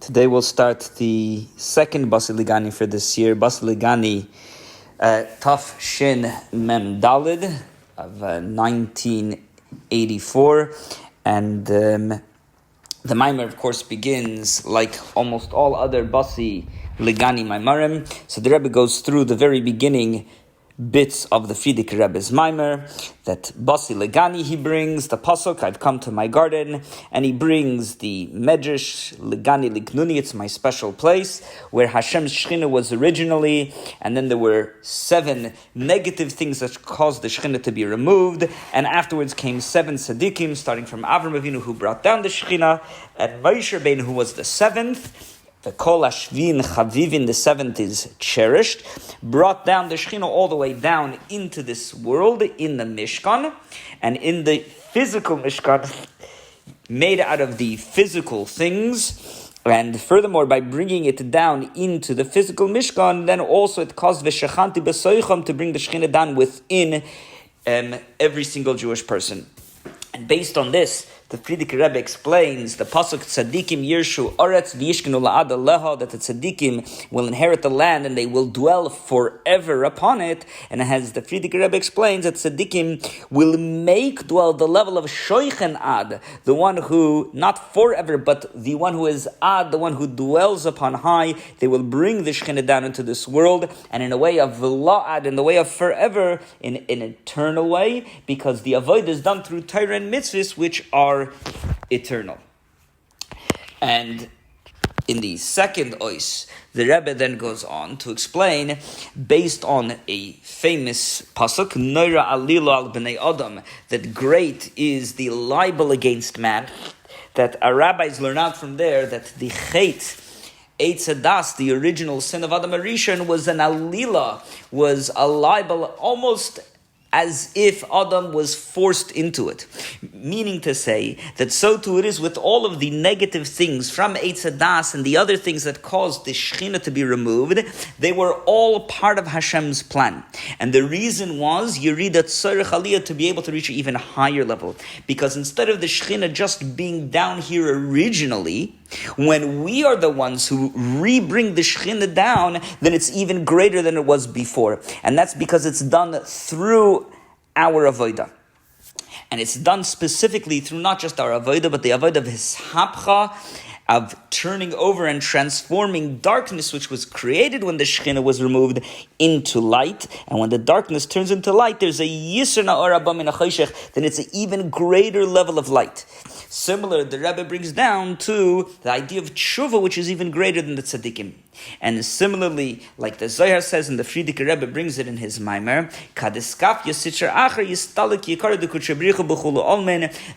Today we'll start the second Basi Legani for this year, Basi Legani Taf Shin Mem Dalid of 1984, and the Maimer, of course, begins like almost all other Basi Legani Maimarim. So the Rebbe goes through the very beginning bits of the Frierdiker Rebbe's Maimer, that Basi Legani he brings, the Pasuk, I've come to my garden, and he brings the Medrash, Legani Lignuni, it's my special place, where Hashem's Shechina was originally, and then there were 7 negative things that caused the Shechina to be removed, and afterwards came 7 Tzaddikim, starting from Avram Avinu, who brought down the Shechina, and Moshe Rabbeinu, who was the 7th, the Kol Hashvin Chavivin, the 7th is cherished, brought down the Shechina all the way down into this world in the Mishkan, and in the physical Mishkan, made out of the physical things, and furthermore, by bringing it down into the physical Mishkan, then also it caused V'shechanti b'soicham to bring the Shechina down within every single Jewish person. And based on this, the Frierdiker Rebbe explains the pasuk Tzaddikim Yirshu Oretz V'yishkenu La'ad Aleha, that the Tzaddikim will inherit the land and they will dwell forever upon it. And as the Frierdiker Rebbe explains, that Tzaddikim will make dwell the level of Shoichen Ad, the one who, not forever, but the one who is Ad, the one who dwells upon high. They will bring the Shechina down into this world, and in a way of La'ad, in the way of forever, in an eternal way, because the avodah is done through Torah and mitzvahs, which are eternal. And in the second ois, the Rebbe then goes on to explain, based on a famous pasuk, Noira Alilo al Bnei Adam, that great is the libel against man, that our rabbis learn out from there that the Chet, Eitz Hadas, the original sin of Adam Arishon, was an alila, was a libel, almost as if Adam was forced into it. Meaning to say that so too it is with all of the negative things from Eitz Hadas and the other things that caused the Shechina to be removed. They were all part of Hashem's plan. And the reason was Yerida Tzorech Aliyah, to be able to reach an even higher level. Because instead of the Shechina just being down here originally, when we are the ones who re-bring the Shechina down, then it's even greater than it was before. And that's because it's done through our avodah. And it's done specifically through not just our avodah, but the avodah of hishapcha, of turning over and transforming darkness, which was created when the Shechina was removed, into light. And when the darkness turns into light, there's a yisr na'or haba min hachoshech, then it's an even greater level of light. Similar, the Rebbe brings down to the idea of tshuva, which is even greater than the tzaddikim. And similarly, like the Zohar says, and the Frierdiker Rebbe brings it in his Maimer,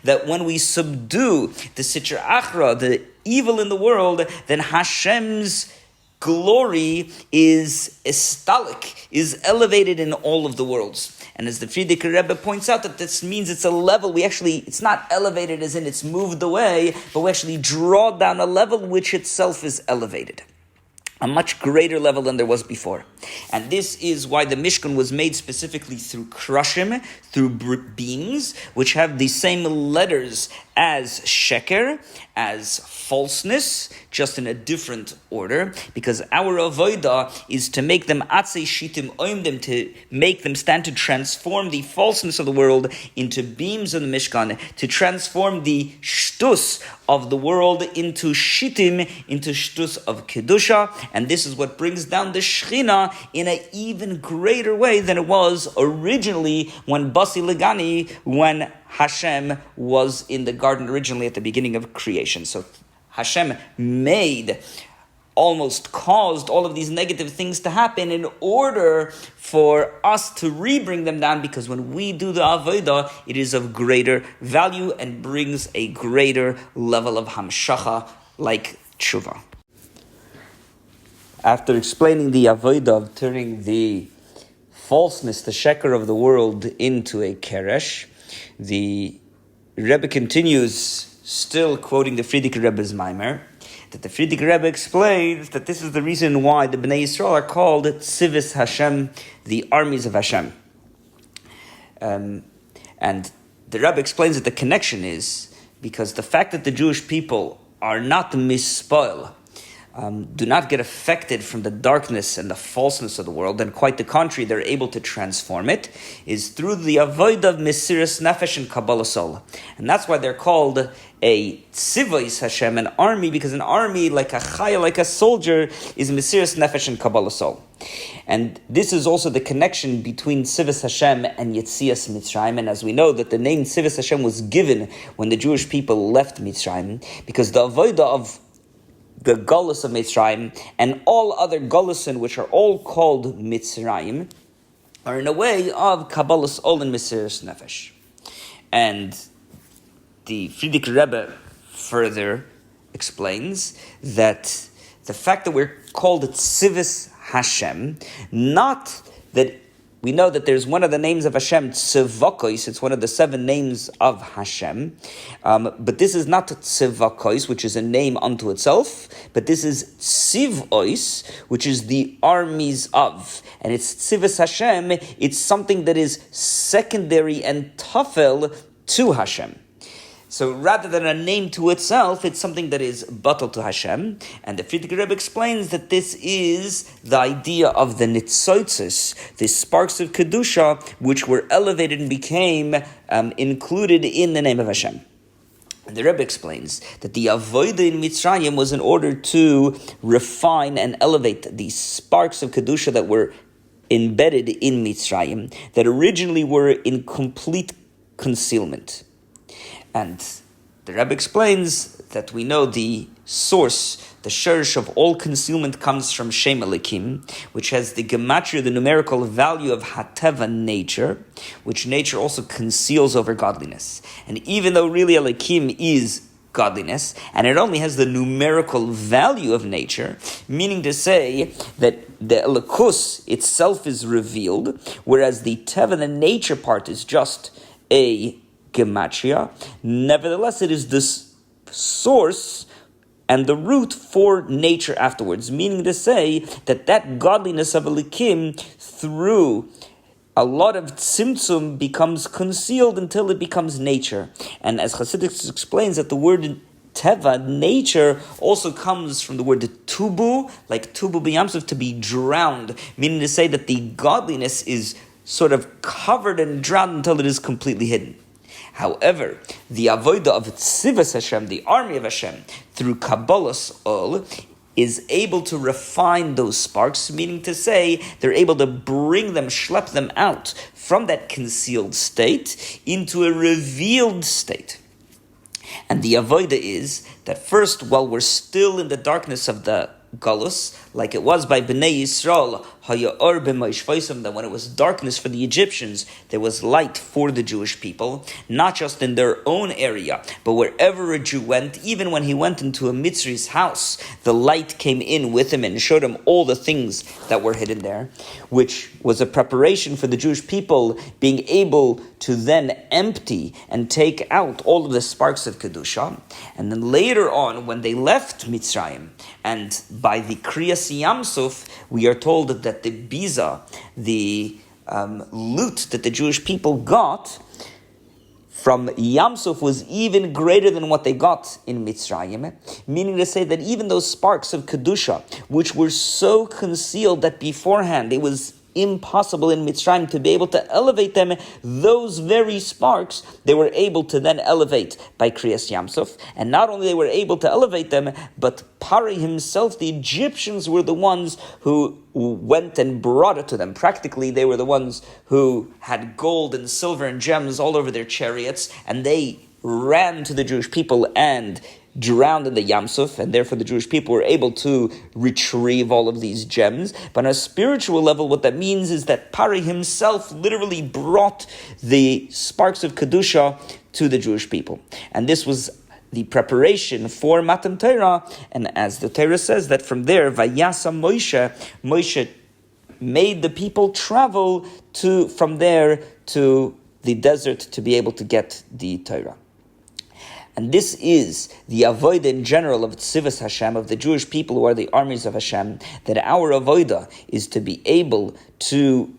that when we subdue the Sitra Achra, the evil in the world, then Hashem's glory is estalik, is elevated in all of the worlds. And as the Frierdiker Rebbe points out, that this means it's a level, it's not elevated as in it's moved away, but we actually draw down a level which itself is elevated. A much greater level than there was before. And this is why the Mishkan was made specifically through krushim, through beams, which have the same letters as sheker, as falseness, just in a different order, because our avodah is to make them atzei shitim oimdim, to make them stand, to transform the falseness of the world into beams of the Mishkan, to transform the shtus of the world into shitim, into shtus of kedusha, and this is what brings down the Shechina in an even greater way than it was originally when Basi Legani, when Hashem was in the garden originally at the beginning of creation. So Hashem almost caused all of these negative things to happen in order for us to re-bring them down, because when we do the avodah, it is of greater value and brings a greater level of hamshacha, like tshuva. After explaining the avodah of turning the falseness, the sheker of the world, into a keresh, the Rebbe continues, still quoting the Frierdiker Rebbe's Maimer, that the Frierdiker Rebbe explains that this is the reason why the Bnei Yisrael are called Tzivis Hashem, the armies of Hashem. And the Rebbe explains that the connection is because the fact that the Jewish people are not mispoil, do not get affected from the darkness and the falseness of the world, and quite the contrary, they're able to transform it, is through the avodah of Mesiras Nefesh and Kabbalah Soul. And that's why they're called a Tzivos Hashem, an army, because an army, like a chaya, like a soldier, is Mesiras Nefesh and Kabbalah Soul. And this is also the connection between Tzivos Hashem and Yetzias Mitzrayim. And as we know that the name Tzivos Hashem was given when the Jewish people left Mitzrayim, because the avodah of the Galus of Mitzrayim and all other Galusin, which are all called Mitzrayim, are in a way of Kabbalah's Ol and Mesiras Nefesh. And the Friedrich Rebbe further explains that the fact that we're called Tzivos Hashem, not that we know that there's one of the names of Hashem, Tzivakos, it's one of the 7 names of Hashem, but this is not Tzivakos, which is a name unto itself, but this is Tzivos, which is the armies of, and it's Tzivos Hashem, it's something that is secondary and tafel to Hashem. So rather than a name to itself, it's something that is batal to Hashem. And the Friedrich Rebbe explains that this is the idea of the nitzotzes, the sparks of Kedusha, which were elevated and became included in the name of Hashem. And the Rebbe explains that the avodah in Mitzrayim was in order to refine and elevate the sparks of Kedusha that were embedded in Mitzrayim, that originally were in complete concealment. And the Rebbe explains that we know the source, the shurish of all concealment comes from Shem Elikim, which has the gematria, the numerical value of Hateva, nature, which nature also conceals over godliness. And even though really Elikim is godliness, and it only has the numerical value of nature, meaning to say that the Elikus itself is revealed, whereas the Teva, the nature part, is just a gematria. Nevertheless, it is this source and the root for nature afterwards, meaning to say that godliness of Elikim through a lot of tzimtzum becomes concealed until it becomes nature. And as Chassidus explains that the word teva, nature, also comes from the word tubu, like tubu b'yamsuf, to be drowned, meaning to say that the godliness is sort of covered and drowned until it is completely hidden. However, the avodah of Tzivos Hashem, the army of Hashem, through Kabbalah's Ol, is able to refine those sparks, meaning to say they're able to bring them, schlep them out from that concealed state into a revealed state. And the avodah is that first, while we're still in the darkness of the Galus, like it was by Bnei Yisrael, that when it was darkness for the Egyptians, there was light for the Jewish people, not just in their own area, but wherever a Jew went, even when he went into a Mitzri's house, the light came in with him and showed him all the things that were hidden there, which was a preparation for the Jewish people being able to then empty and take out all of the sparks of Kedusha. And then later on, when they left Mitzrayim, and by the Kriyas Yamsuf, we are told that the biza, the loot that the Jewish people got from Yamsuf was even greater than what they got in Mitzrayim, meaning to say that even those sparks of Kedusha, which were so concealed that beforehand it was impossible in Mitzrayim to be able to elevate them, those very sparks they were able to then elevate by Kriyas Yamsuf. And not only they were able to elevate them, but Pari himself, the Egyptians, were the ones who went and brought it to them. Practically, they were the ones who had gold and silver and gems all over their chariots, and they ran to the Jewish people and drowned in the Yamsuf, and therefore the Jewish people were able to retrieve all of these gems. But on a spiritual level, what that means is that Pari himself literally brought the sparks of Kedusha to the Jewish people. And this was the preparation for Matan Torah, and as the Torah says, that from there, Vayasa Moshe made the people travel from there to the desert to be able to get the Torah. And this is the avodah in general of Tzivos Hashem, of the Jewish people who are the armies of Hashem, that our avodah is to be able to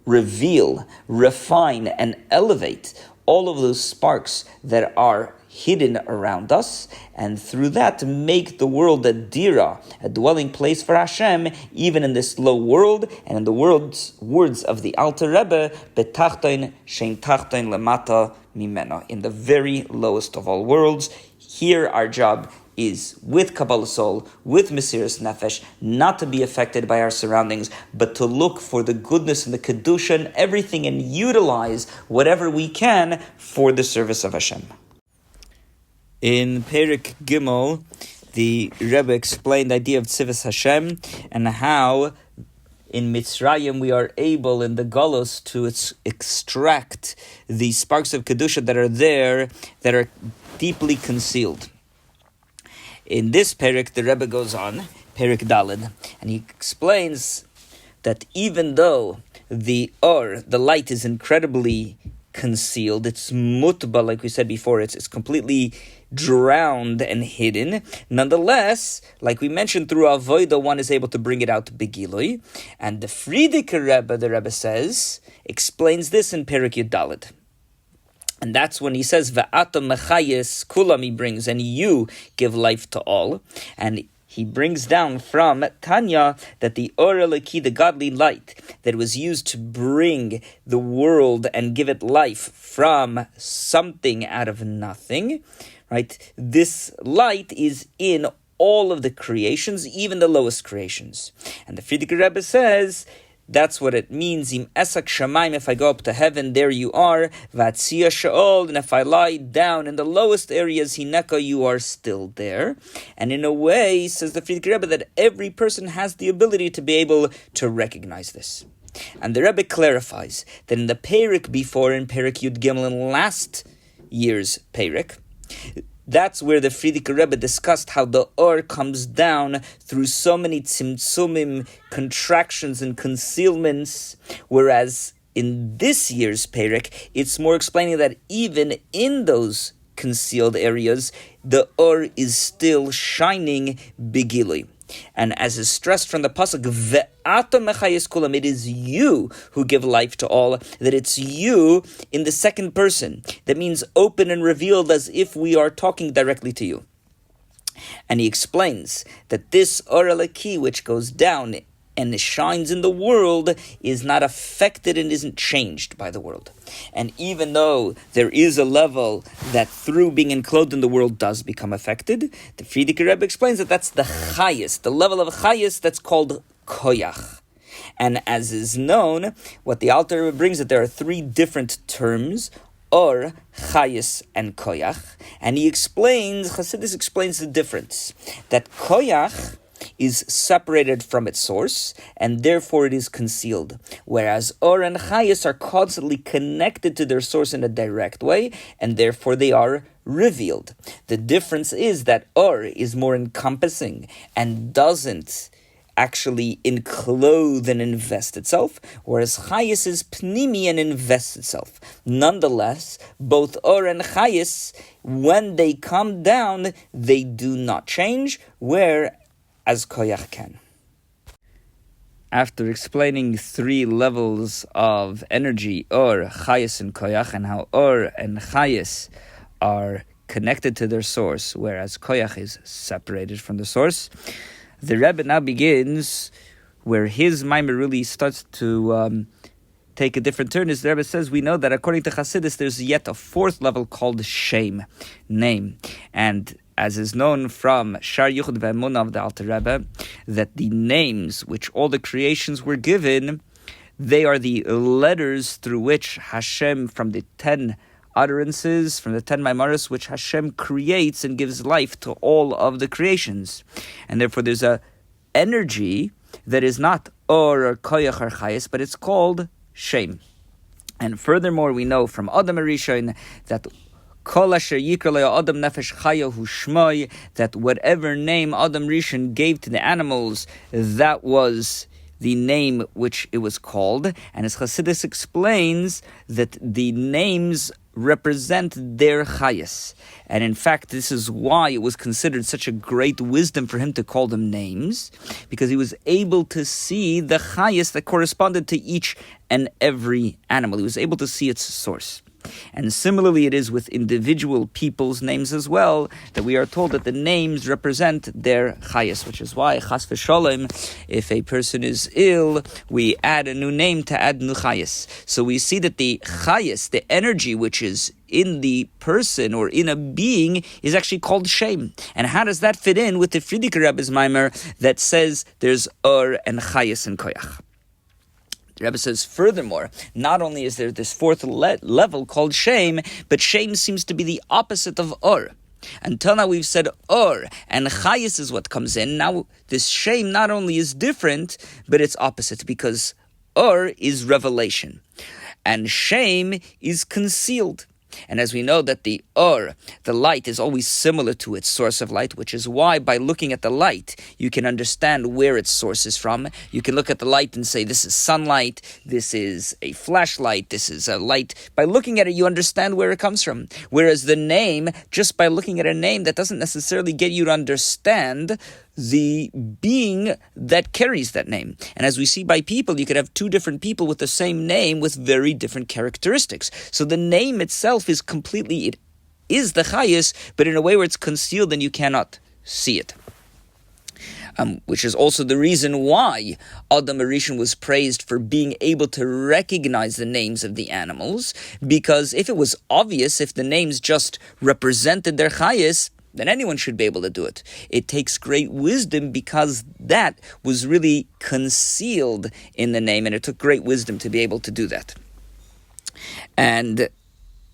reveal, refine, and elevate all of those sparks that are hidden around us, and through that to make the world a dira, a dwelling place for Hashem, even in this low world, and in the words of the Alter Rebbe, betachton shein tachton lemata mimena, in the very lowest of all worlds. Here our job is with Kabbalah Soul, with Mesiras Nefesh, not to be affected by our surroundings, but to look for the goodness and the Kedusha and everything, and utilize whatever we can for the service of Hashem. In Perek Gimel, the Rebbe explained the idea of Tzivos Hashem, and how in Mitzrayim we are able in the Galus to extract the sparks of Kedusha that are there, that are deeply concealed. In this Perek, the Rebbe goes on, Perek Daled, and he explains that even though the light is incredibly concealed, it's mutba, like we said before, it's completely drowned and hidden. Nonetheless, like we mentioned, through avodah, one is able to bring it out begilui. And the Frierdiker Rebbe, the Rebbe says, explains this in Perek Yud Daled. And that's when he says, Ve'ato mechayes kulam, he brings, and you give life to all. And he brings down from Tanya that the Or Eliki, the godly light, that was used to bring the world and give it life from something out of nothing, right? This light is in all of the creations, even the lowest creations. And the Frierdiker Rebbe says, that's what it means. Im esak shamayim, if I go up to heaven, there you are. Vatzia sheol, and if I lie down in the lowest areas, hineka, you are still there. And in a way, says the Frierdiker Rebbe, that every person has the ability to be able to recognize this. And the Rebbe clarifies that in the Perek before, in Perek Yud Gimel, in last year's Perek, that's where the Frierdiker Rebbe discussed how the Or comes down through so many tzimtzumim, contractions and concealments, whereas in this year's Perek, it's more explaining that even in those concealed areas, the Or is still shining bigili. And as is stressed from the pasuk, Ve'ato mechayes kulam, it is you who give life to all, that it's you in the second person. That means open and revealed as if we are talking directly to you. And he explains that this Or Eliki, which goes down and shines in the world, is not affected and isn't changed by the world. And even though there is a level that through being enclosed in the world does become affected, the Frierdiker Rebbe explains that that's the chayis, the level of chayis that's called koyach. And as is known, what the Alter Rebbe brings, that there are three different terms, Or, chayis, and koyach. And he explains, Chassidus explains the difference, that koyach is separated from its source, and therefore it is concealed. Whereas Or and Chayis are constantly connected to their source in a direct way, and therefore they are revealed. The difference is that Or is more encompassing and doesn't actually enclose and invest itself, whereas Chayis is pnimi and invests itself. Nonetheless, both Or and Chayis, when they come down, they do not change, as koyach can. After explaining three levels of energy, Or, Chayis, and koyach, and how Or and Chayis are connected to their source, whereas koyach is separated from the source, the Rebbe now begins where his Maimer really starts to take a different turn. As the Rebbe says, we know that according to Chassidus, there's yet a fourth level called Shem, name. And as is known from Shar Yuchad Ve'emunah of the Alter Rebbe, that the names which all the creations were given, they are the letters through which Hashem, from the 10 utterances, from the 10 Maimaros, which Hashem creates and gives life to all of the creations. And therefore there's a energy that is not Or Koyach or Chayis, but it's called Shem. And furthermore, we know from Adam Arishon that Kol asher yikra lo Adam nefesh chaya hu shmoi, that whatever name Adam Rishon gave to the animals, that was the name which it was called. And as Chassidus explains, that the names represent their chayas. And in fact, this is why it was considered such a great wisdom for him to call them names, because he was able to see the chayas that corresponded to each and every animal. He was able to see its source. And similarly, it is with individual people's names as well, that we are told that the names represent their chayas, which is why, chas v'sholem, if a person is ill, we add a new name to add new chayas. So we see that the chayas, the energy which is in the person or in a being, is actually called Shem. And how does that fit in with the Friedrich Rebbe's Maimer that says there's Or and Chayas and Koyach? The Rebbe says, furthermore, not only is there this fourth level called Shem, but Shem seems to be the opposite of Or. Until now we've said Or, and Chayas is what comes in. Now this Shem not only is different, but it's opposite, because Or is revelation, and Shem is concealed. And as we know that the Or, the light, is always similar to its source of light, which is why by looking at the light, you can understand where its source is from. You can look at the light and say, this is sunlight, this is a flashlight, this is a light. By looking at it, you understand where it comes from. Whereas the name, just by looking at a name, that doesn't necessarily get you to understand the being that carries that name. And as we see by people, you could have two different people with the same name with very different characteristics. So the name itself is completely, it is the chayas, but in a way where it's concealed and you cannot see it. Which is also the reason why Adam Arishon was praised for being able to recognize the names of the animals, because if it was obvious, if the names just represented their chayas, then anyone should be able to do it. It takes great wisdom because that was really concealed in the name, and it took great wisdom to be able to do that. And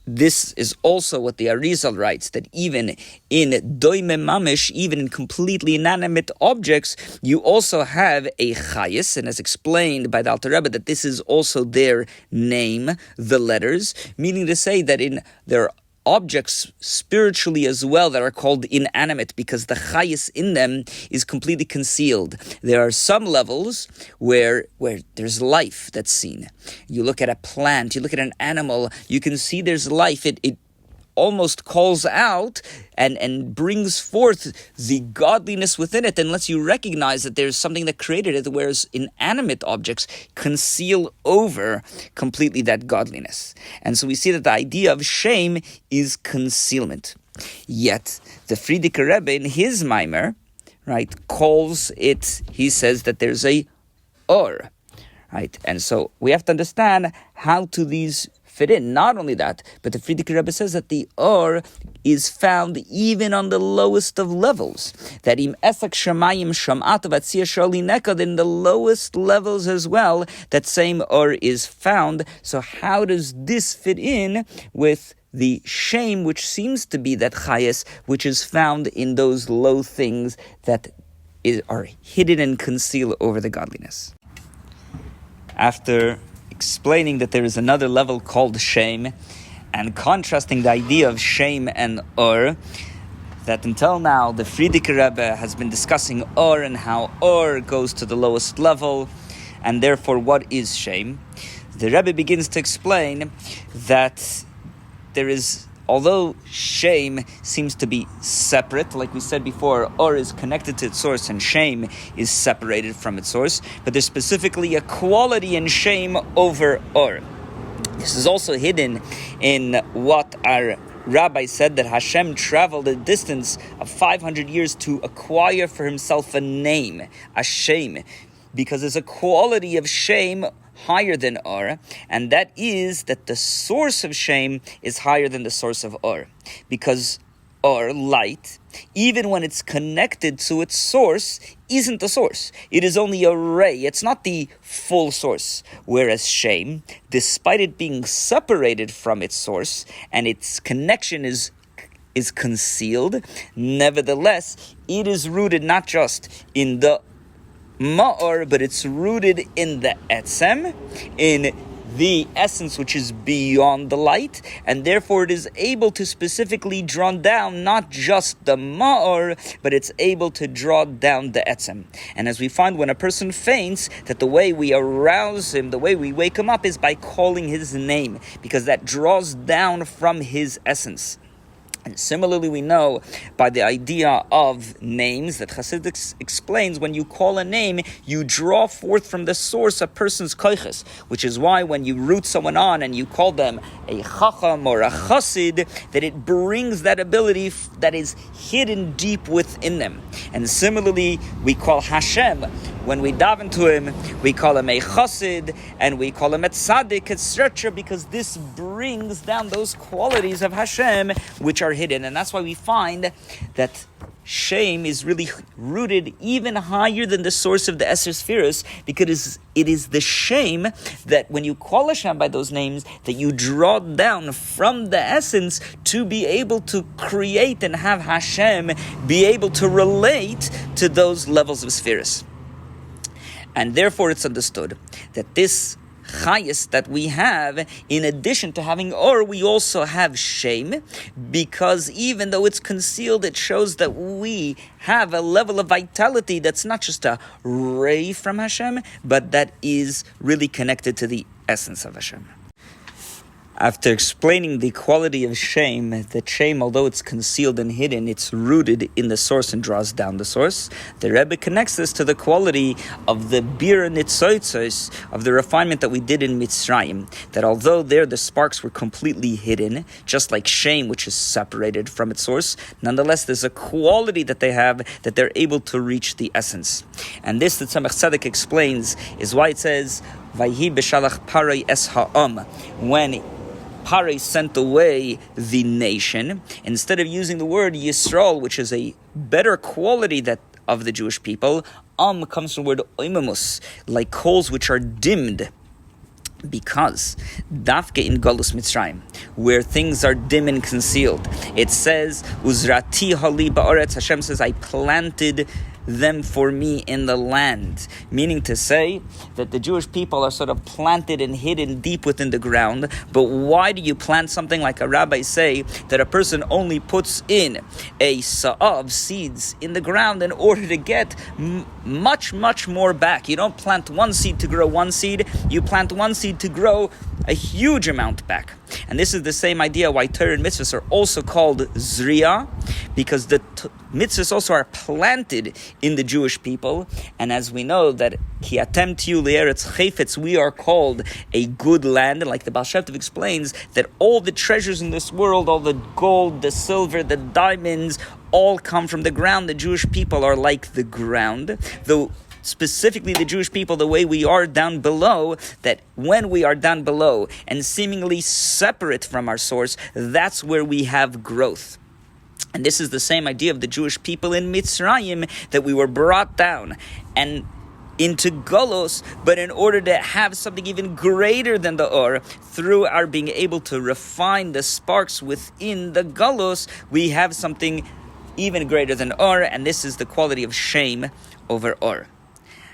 this is also what the Arizal writes, that even in doime mamish, even in completely inanimate objects, you also have a chayas, and as explained by the Alter Rebbe, that this is also their name, the letters, meaning to say that in their objects spiritually as well that are called inanimate, because the chayas in them is completely concealed. There are some levels where there's life that's seen. You look at a plant, you look at an animal, you can see there's life. It almost calls out and brings forth the godliness within it and lets you recognize that there's something that created it, whereas inanimate objects conceal over completely that godliness. And so we see that the idea of shame is concealment. Yet, the Friedrich Rebbe in his Maimer, right, calls it, he says that there's a Or, right? And so we have to understand how do these fit in. Not only that, but the Friedrich Rebbe says that the Or is found even on the lowest of levels. That im esak shamayim shamat vatzia shali nekad, in the lowest levels as well, that same Or is found. So how does this fit in with the shame, which seems to be that chayas, which is found in those low things that are hidden and concealed over the godliness? After explaining that there is another level called shame, and contrasting the idea of shame and Or, that until now the Friedrich Rebbe has been discussing Or and how Or goes to the lowest level, and therefore what is shame. The Rebbe begins to explain that there is, although shame seems to be separate, like we said before, Or is connected to its source and shame is separated from its source, but there's specifically a quality in shame over Or. This is also hidden in what our rabbi said, that Hashem traveled a distance of 500 years to acquire for himself a name, a shame, because there's a quality of shame higher than Or, and that is that the source of shame is higher than the source of Or. Because Or, light, even when it's connected to its source, isn't the source. It is only a ray. It's not the full source. Whereas shame, despite it being separated from its source, and its connection is concealed, nevertheless, it is rooted not just in the Ma'or, but it's rooted in the etzem, in the essence which is beyond the light, and therefore it is able to specifically draw down not just the Ma'or, but it's able to draw down the etzem. And as we find when a person faints, that the way we arouse him, the way we wake him up, is by calling his name, because that draws down from his essence. And similarly, we know by the idea of names that Chassidus explains, when you call a name, you draw forth from the source a person's koiches, which is why when you root someone on and you call them a chacham or a chassid, that it brings that ability that is hidden deep within them. And similarly, we call Hashem, when we daven to him, we call him a chassid, and we call him a tzaddik, etc., because this brings down those qualities of Hashem, which are hidden. And that's why we find that shame is really rooted even higher than the source of the Eser Sfiros, because it is the shame that when you call Hashem by those names, that you draw down from the essence to be able to create and have Hashem be able to relate to those levels of Sfiros. And therefore it's understood that this chayas that we have, in addition to having or, we also have shame, because even though it's concealed, it shows that we have a level of vitality that's not just a ray from Hashem, but that is really connected to the essence of Hashem. After explaining the quality of shame, that shame, although it's concealed and hidden, it's rooted in the source and draws down the source, the Rebbe connects this to the quality of the bir nitzotzos, of the refinement that we did in Mitzrayim, that although there the sparks were completely hidden, just like shame, which is separated from its source, nonetheless there's a quality that they have that they're able to reach the essence. And this, that Tzemach Tzedek explains, is why it says, Vayhi b'shalach parei es ha'am, when Pare sent away the nation, instead of using the word Yisrael, which is a better quality that of the Jewish people, comes from the word oimamus, like coals which are dimmed. Because dafke in Galus Mitzrayim, where things are dim and concealed, it says Uzrati hali ba'aretz. Hashem says, I planted them for me in the land, meaning to say that the Jewish people are sort of planted and hidden deep within the ground. But why do you plant something, like a rabbi say, that a person only puts in a sa'ah of seeds in the ground in order to get much, much more back? You don't plant one seed to grow one seed, you plant one seed to grow a huge amount back. And this is the same idea why Torah and mitzvahs are also called zriya, because the mitzvahs also are planted in the Jewish people. And as we know that ki atem tiyu le'eretz chayfetz, we are called a good land. And like the Baal Shem Tov explains, that all the treasures in this world, all the gold, the silver, the diamonds, all come from the ground. The Jewish people are like the ground, though specifically the Jewish people, the way we are down below, that when we are down below and seemingly separate from our source, that's where we have growth. And this is the same idea of the Jewish people in Mitzrayim, that we were brought down and into Golos, but in order to have something even greater than the Or, through our being able to refine the sparks within the Golos, we have something even greater than Or, and this is the quality of shame over Or.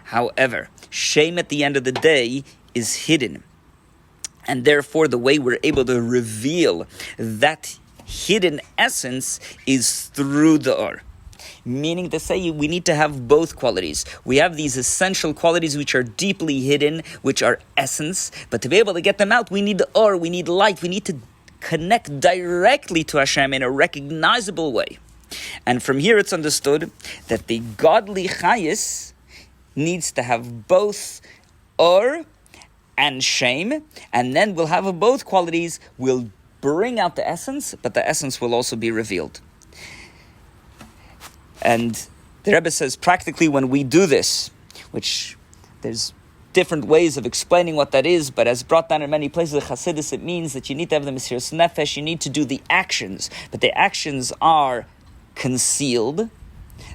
However, shame at the end of the day is hidden. And therefore, the way we're able to reveal that hidden essence is through the Or. Meaning to say, we need to have both qualities. We have these essential qualities which are deeply hidden, which are essence. But to be able to get them out, we need the Or, we need light, we need to connect directly to Hashem in a recognizable way. And from here it's understood that the godly chayis needs to have both Or and shame, and then we'll have both qualities, will bring out the essence, but the essence will also be revealed. And the Rebbe says, practically when we do this, which there's different ways of explaining what that is, but as brought down in many places of Chassidus, it means that you need to have the Mesiras Nefesh, you need to do the actions, but the actions are concealed,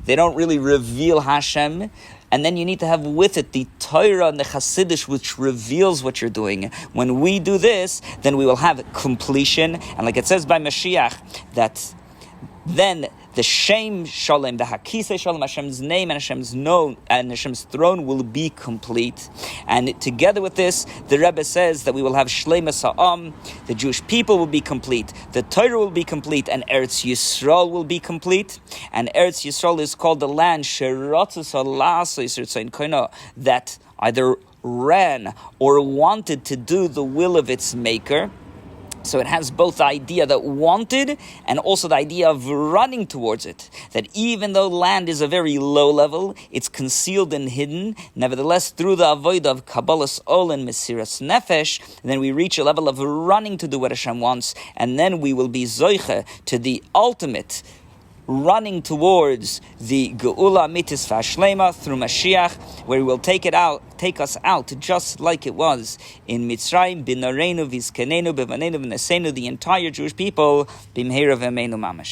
they don't really reveal Hashem. And then you need to have with it the Torah and the Chassidus, which reveals what you're doing. When we do this, then we will have completion. And like it says by Mashiach, that then the Shem Shalom, the Hakisei Shalom, Hashem's name and Hashem's known and Hashem's throne will be complete. And together with this, the Rebbe says that we will have Shleimus Ha'am, the Jewish people will be complete, the Torah will be complete, and Eretz Yisrael will be complete. And Eretz Yisrael is called the land that either ran or wanted to do the will of its maker. So it has both the idea that wanted and also the idea of running towards it. That even though land is a very low level, it's concealed and hidden. Nevertheless, through the avodah of Kabbalas Ol and Mesiras Nefesh, then we reach a level of running to do what Hashem wants, and then we will be zoiche to the ultimate running towards the Geula Mitis Vashlema through Mashiach, where he will take us out just like it was in Mitzrayim, B'Nareinu Vizkanenu B'Vanenu V'Nesenu, the entire Jewish people, B'Mheira V'Emeinu Mamash.